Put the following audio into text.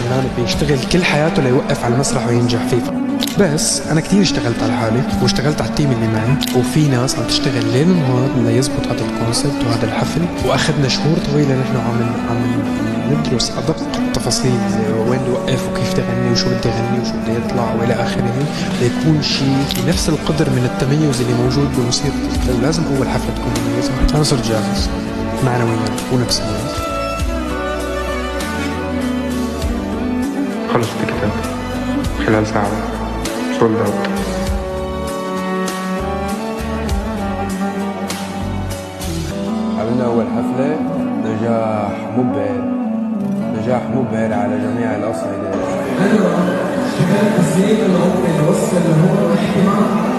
فنان بيشتغل كل حياته ليوقف على المسرح وينجح فيه. بس انا كتير اشتغلت على حالي واشتغلت على التيم اللي معي، وفي ناس عم تشتغل ليل ونهار ليزبط هذا الكونسبت وهذا الحفل، واخذنا شهور طويله نحن عم ندرس ادق التفاصيل، وين نوقف وكيف تغني وشو بدي اغني وشو بدي يطلع والى اخره، ليكون شيء بنفس القدر من التميز اللي موجود بموسيقى. ولازم اول حفله تكون مميزه. انا صرت جاهز معنويا ونفسيا. خلصت الكتاب خلال ساعة، سولد اوت. عملنا أول حفلة، نجاح مبهر على جميع الأصعدة. حلوة، كان الزيت العمري اللي وصل لهون احتمال